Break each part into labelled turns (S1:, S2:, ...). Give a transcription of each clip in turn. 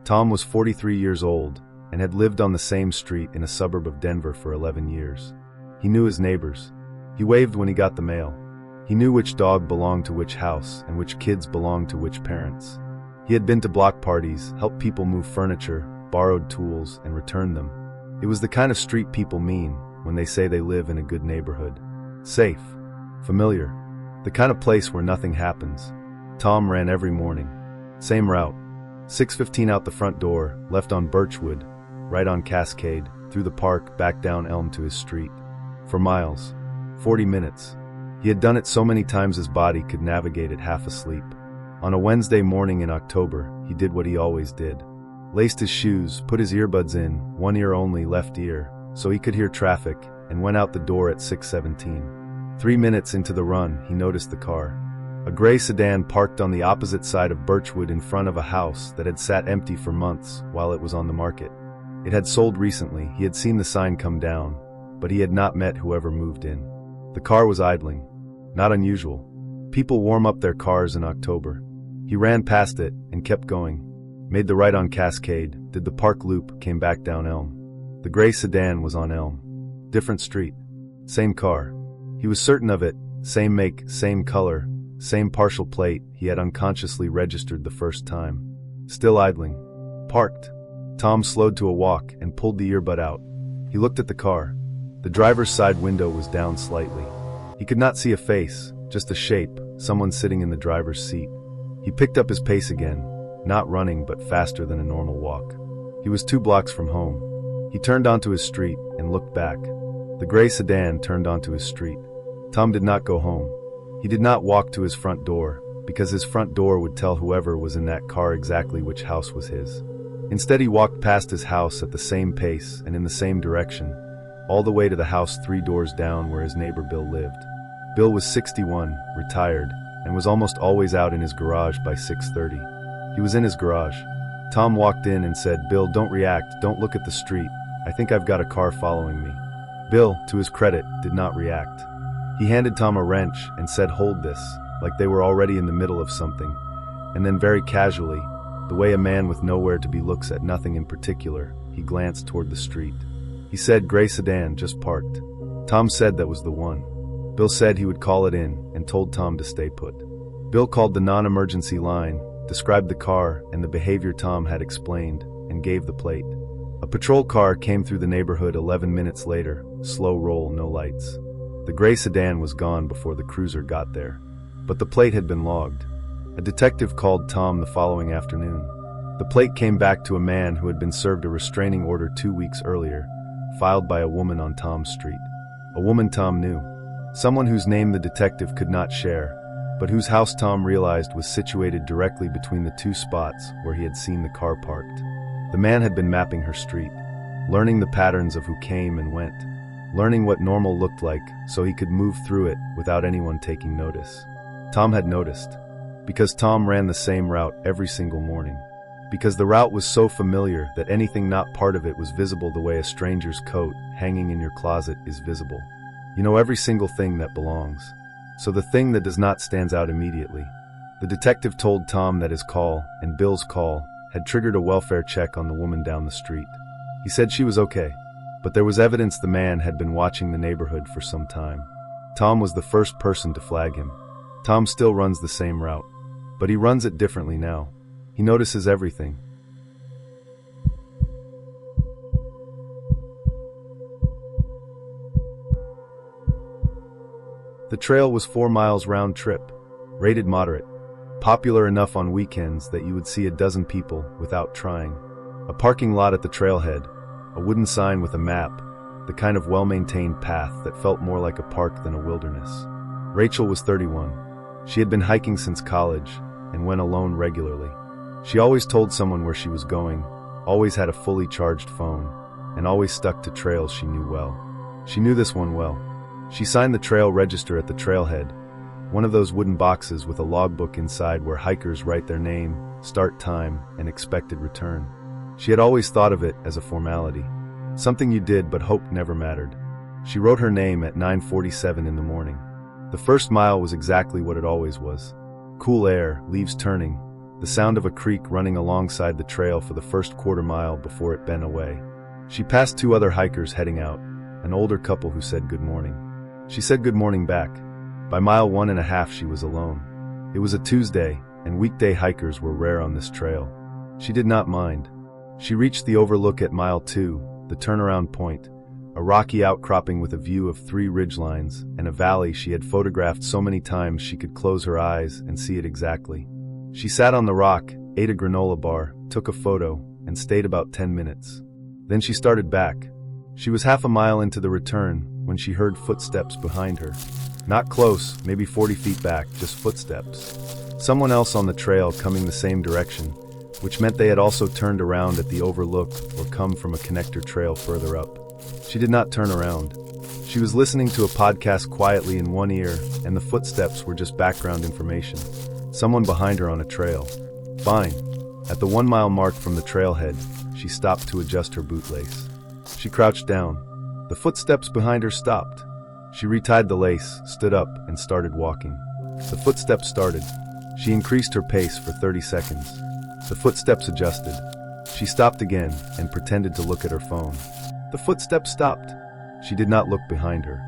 S1: Tom was 43 years old and had lived on the same street in a suburb of Denver for 11 years. He knew his neighbors. He waved when he got the mail. He knew which dog belonged to which house and which kids belonged to which parents. He had been to block parties, helped people move furniture, borrowed tools, and returned them. It was the kind of street people mean when they say they live in a good neighborhood. Safe. Familiar. The kind of place where nothing happens. Tom ran every morning. Same route. 6:15 out the front door, left on Birchwood, right on Cascade, through the park, back down Elm to his street. For miles. 40 minutes. He had done it so many times his body could navigate it half asleep. On a Wednesday morning in October, he did what he always did. Laced his shoes, put his earbuds in, one ear only, left ear, so he could hear traffic, and went out the door at 6:17. 3 minutes into the run, he noticed the car. A gray sedan parked on the opposite side of Birchwood in front of a house that had sat empty for months while it was on the market. It had sold recently, he had seen the sign come down, but he had not met whoever moved in. The car was idling. Not unusual. People warm up their cars in October. He ran past it and kept going. Made the right on Cascade, did the park loop, came back down Elm. The gray sedan was on Elm. Different street. Same car. He was certain of it, same make, same color, same partial plate he had unconsciously registered the first time. Still idling. Parked. Tom slowed to a walk and pulled the earbud out. He looked at the car. The driver's side window was down slightly. He could not see a face, just a shape, someone sitting in the driver's seat. He picked up his pace again, not running but faster than a normal walk. He was 2 blocks from home. He turned onto his street and looked back. The gray sedan turned onto his street. Tom did not go home. He did not walk to his front door, because his front door would tell whoever was in that car exactly which house was his. Instead, he walked past his house at the same pace and in the same direction, all the way to the house 3 doors down where his neighbor Bill lived. Bill was 61, retired, and was almost always out in his garage by 6:30. He was in his garage. Tom walked in and said, "Bill, don't react, don't look at the street. I think I've got a car following me." Bill, to his credit, did not react. He handed Tom a wrench and said, "Hold this," like they were already in the middle of something, and then very casually, the way a man with nowhere to be looks at nothing in particular, he glanced toward the street. He said, "Gray sedan, just parked." Tom said that was the one. Bill said he would call it in and told Tom to stay put. Bill called the non-emergency line, described the car and the behavior Tom had explained, and gave the plate. A patrol car came through the neighborhood 11 minutes later, slow roll, no lights. The gray sedan was gone before the cruiser got there, but the plate had been logged. A detective called Tom the following afternoon. The plate came back to a man who had been served a restraining order 2 weeks earlier, filed by a woman on Tom's street. A woman Tom knew. Someone whose name the detective could not share, but whose house Tom realized was situated directly between the 2 spots where he had seen the car parked. The man had been mapping her street, learning the patterns of who came and went, learning what normal looked like so he could move through it without anyone taking notice. Tom had noticed, because Tom ran the same route every single morning, because the route was so familiar that anything not part of it was visible the way a stranger's coat hanging in your closet is visible. You know every single thing that belongs, so the thing that does not stands out immediately. The detective told Tom that his call, and Bill's call, had triggered a welfare check on the woman down the street. He said she was okay, but there was evidence the man had been watching the neighborhood for some time. Tom was the first person to flag him. Tom still runs the same route, but he runs it differently now. He notices everything. The trail was 4 miles round trip, rated moderate, popular enough on weekends that you would see a dozen people without trying. A parking lot at the trailhead, a wooden sign with a map, the kind of well-maintained path that felt more like a park than a wilderness. Rachel was 31. She had been hiking since college and went alone regularly. She always told someone where she was going, always had a fully charged phone, and always stuck to trails she knew well. She knew this one well. She signed the trail register at the trailhead, one of those wooden boxes with a logbook inside where hikers write their name, start time, and expected return. She had always thought of it as a formality, something you did but hoped never mattered. She wrote her name at 9:47 in the morning. The first mile was exactly what it always was. Cool air, leaves turning, the sound of a creek running alongside the trail for the first quarter-mile before it bent away. She passed 2 other hikers heading out, an older couple who said good morning. She said good morning back. By mile 1.5 she was alone. It was a Tuesday, and weekday hikers were rare on this trail. She did not mind. She reached the overlook at mile 2, the turnaround point, a rocky outcropping with a view of 3 ridgelines and a valley she had photographed so many times she could close her eyes and see it exactly. She sat on the rock, ate a granola bar, took a photo, and stayed about 10 minutes. Then she started back. She was half a mile into the return when she heard footsteps behind her. Not close, maybe 40 feet back, just footsteps. Someone else on the trail coming the same direction, which meant they had also turned around at the overlook or come from a connector trail further up. She did not turn around. She was listening to a podcast quietly in one ear, and the footsteps were just background information. Someone behind her on a trail. Fine. At the 1-mile mark from the trailhead, she stopped to adjust her bootlace. She crouched down. The footsteps behind her stopped. She retied the lace, stood up, and started walking. The footsteps started. She increased her pace for 30 seconds. The footsteps adjusted. She stopped again and pretended to look at her phone. The footsteps stopped. She did not look behind her.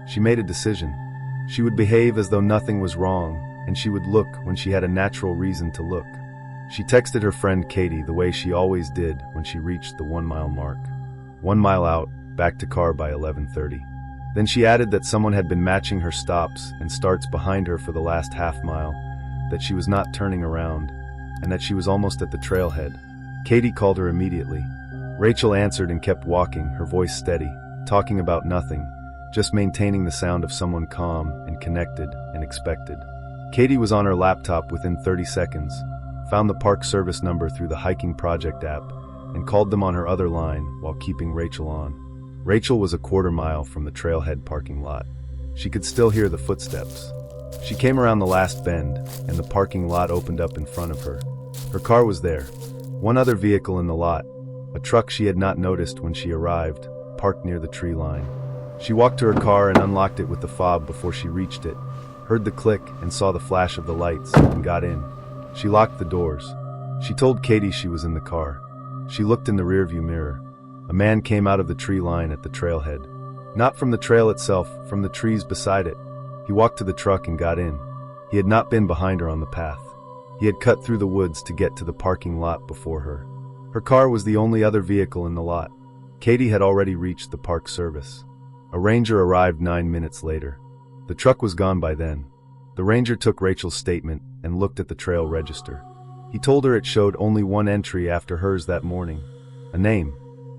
S1: She made a decision. She would behave as though nothing was wrong, and she would look when she had a natural reason to look. She texted her friend Katie the way she always did when she reached the 1-mile mark. 1 mile out, back to car by 11:30. Then she added that someone had been matching her stops and starts behind her for the last half mile, that she was not turning around, and that she was almost at the trailhead. Katie called her immediately. Rachel answered and kept walking, her voice steady, talking about nothing, just maintaining the sound of someone calm and connected and expected. Katie was on her laptop within 30 seconds, found the park service number through the Hiking Project app, and called them on her other line while keeping Rachel on. Rachel was a quarter-mile from the trailhead parking lot. She could still hear the footsteps. She came around the last bend, and the parking lot opened up in front of her. Her car was there. One other vehicle in the lot, a truck she had not noticed when she arrived, parked near the tree line. She walked to her car and unlocked it with the fob before she reached it, heard the click and saw the flash of the lights, and got in. She locked the doors. She told Katie she was in the car. She looked in the rearview mirror. A man came out of the tree line at the trailhead. Not from the trail itself, from the trees beside it. He walked to the truck and got in. He had not been behind her on the path. He had cut through the woods to get to the parking lot before her. Her car was the only other vehicle in the lot. Katie had already reached the park service. A ranger arrived 9 minutes later. The truck was gone by then. The ranger took Rachel's statement and looked at the trail register. He told her it showed only one entry after hers that morning, a name,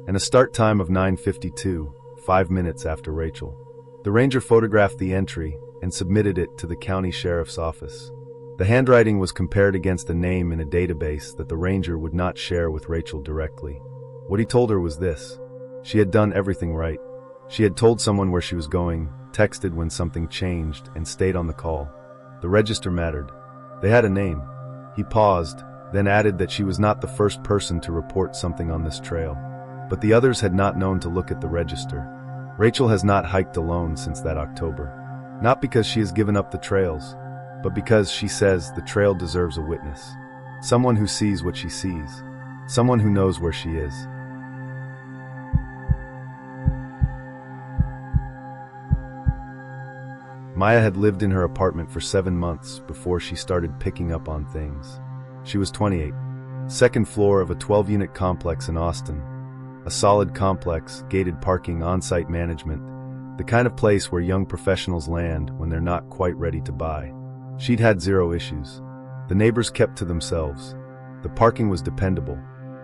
S1: and a start time of 9:52, 5 minutes after Rachel. The ranger photographed the entry and submitted it to the county sheriff's office. The handwriting was compared against a name in a database that the ranger would not share with Rachel directly. What he told her was this: she had done everything right. She had told someone where she was going, texted when something changed, and stayed on the call. The register mattered. They had a name. He paused, then added that she was not the first person to report something on this trail. But the others had not known to look at the register. Rachel has not hiked alone since that October. Not because she has given up the trails, but because she says the trail deserves a witness. Someone who sees what she sees. Someone who knows where she is. Maya had lived in her apartment for 7 months before she started picking up on things. She was 28. Second floor of a 12-unit complex in Austin. A solid complex, gated parking, on-site management, the kind of place where young professionals land when they're not quite ready to buy. She'd had 0 issues. The neighbors kept to themselves. The parking was dependable.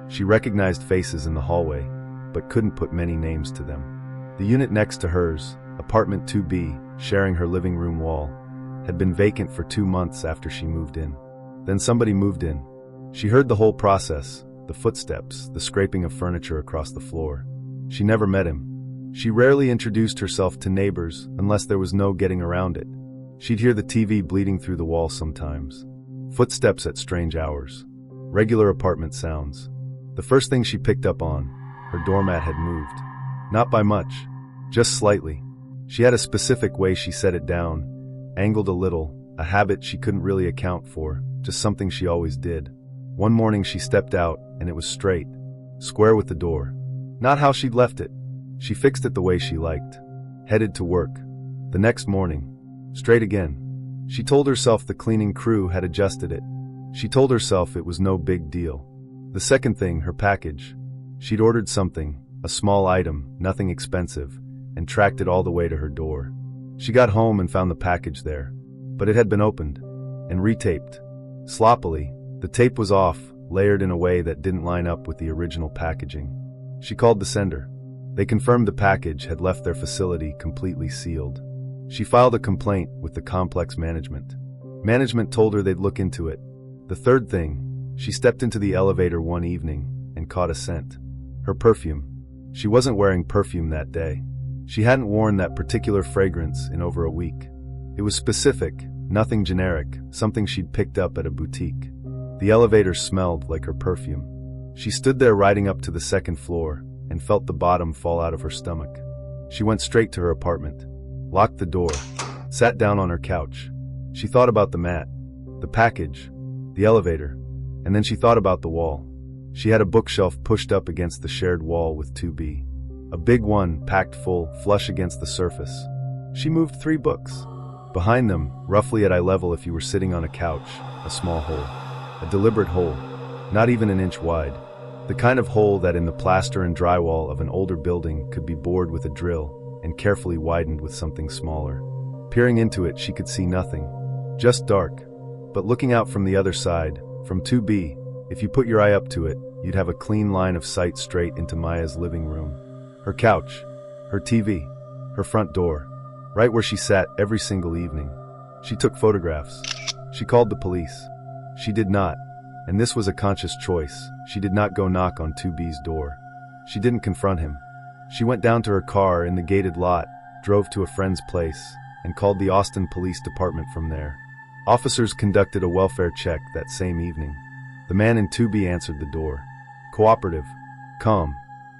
S1: She recognized faces in the hallway, but couldn't put many names to them. The unit next to hers, apartment 2B, sharing her living room wall, had been vacant for 2 months after she moved in. Then somebody moved in. She heard the whole process, the footsteps, the scraping of furniture across the floor. She never met him. She rarely introduced herself to neighbors unless there was no getting around it. She'd hear the TV bleeding through the wall sometimes. Footsteps at strange hours. Regular apartment sounds. The first thing she picked up on, her doormat had moved. Not by much, just slightly. She had a specific way she set it down, angled a little, a habit she couldn't really account for, just something she always did. One morning she stepped out, and it was straight, square with the door. Not how she'd left it. She fixed it the way she liked. Headed to work. The next morning, straight again. She told herself the cleaning crew had adjusted it. She told herself it was no big deal. The second thing, her package. She'd ordered something, a small item, nothing expensive, and tracked it all the way to her door. She got home and found the package there. But it had been opened and retaped. Sloppily, the tape was off, layered in a way that didn't line up with the original packaging. She called the sender. They confirmed the package had left their facility completely sealed. She filed a complaint with the complex management. Management told her they'd look into it. The third thing, she stepped into the elevator one evening and caught a scent. Her perfume. She wasn't wearing perfume that day. She hadn't worn that particular fragrance in over a week. It was specific, nothing generic, something she'd picked up at a boutique. The elevator smelled like her perfume. She stood there riding up to the second floor and felt the bottom fall out of her stomach. She went straight to her apartment, locked the door, sat down on her couch. She thought about the mat, the package, the elevator, and then she thought about the wall. She had a bookshelf pushed up against the shared wall with 2B. A big one, packed full, flush against the surface. She moved 3 books. Behind them, roughly at eye level if you were sitting on a couch, a small hole. A deliberate hole, not even an inch wide. The kind of hole that in the plaster and drywall of an older building could be bored with a drill and carefully widened with something smaller. Peering into it, she could see nothing. Just dark. But looking out from the other side, from 2B, if you put your eye up to it, you'd have a clean line of sight straight into Maya's living room. Her couch, her TV, her front door, right where she sat every single evening. She took photographs. She called the police. She did not, and this was a conscious choice, she did not go knock on 2B's door. She didn't confront him. She went down to her car in the gated lot, drove to a friend's place, and called the Austin Police Department from there. Officers conducted a welfare check that same evening. The man in 2B answered the door. Cooperative, calm.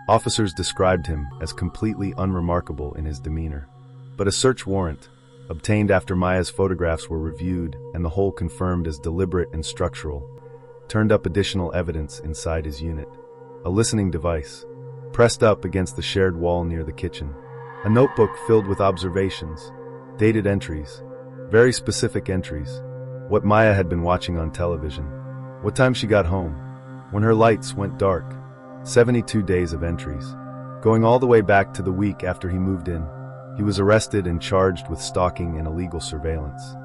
S1: Officers described him as completely unremarkable in his demeanor. But a search warrant, obtained after Maya's photographs were reviewed and the hole confirmed as deliberate and structural, turned up additional evidence inside his unit. A listening device, pressed up against the shared wall near the kitchen. A notebook filled with observations, dated entries, very specific entries. What Maya had been watching on television. What time she got home. When her lights went dark. 72 days of entries. Going all the way back to the week after he moved in. He was arrested and charged with stalking and illegal surveillance.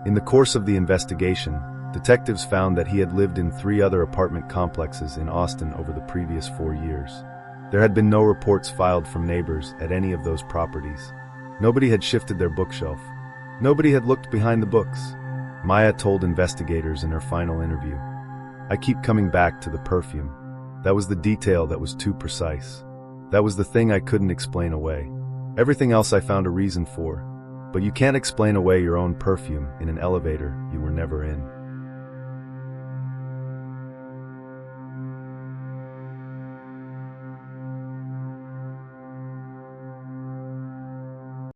S1: In the course of the investigation, detectives found that he had lived in 3 other apartment complexes in Austin over the previous 4 years. There had been no reports filed from neighbors at any of those properties. Nobody had shifted their bookshelf. Nobody had looked behind the books. Maya told investigators in her final interview, "I keep coming back to the perfume. That was the detail that was too precise. That was the thing I couldn't explain away. Everything else I found a reason for. But you can't explain away your own perfume in an elevator you were never in."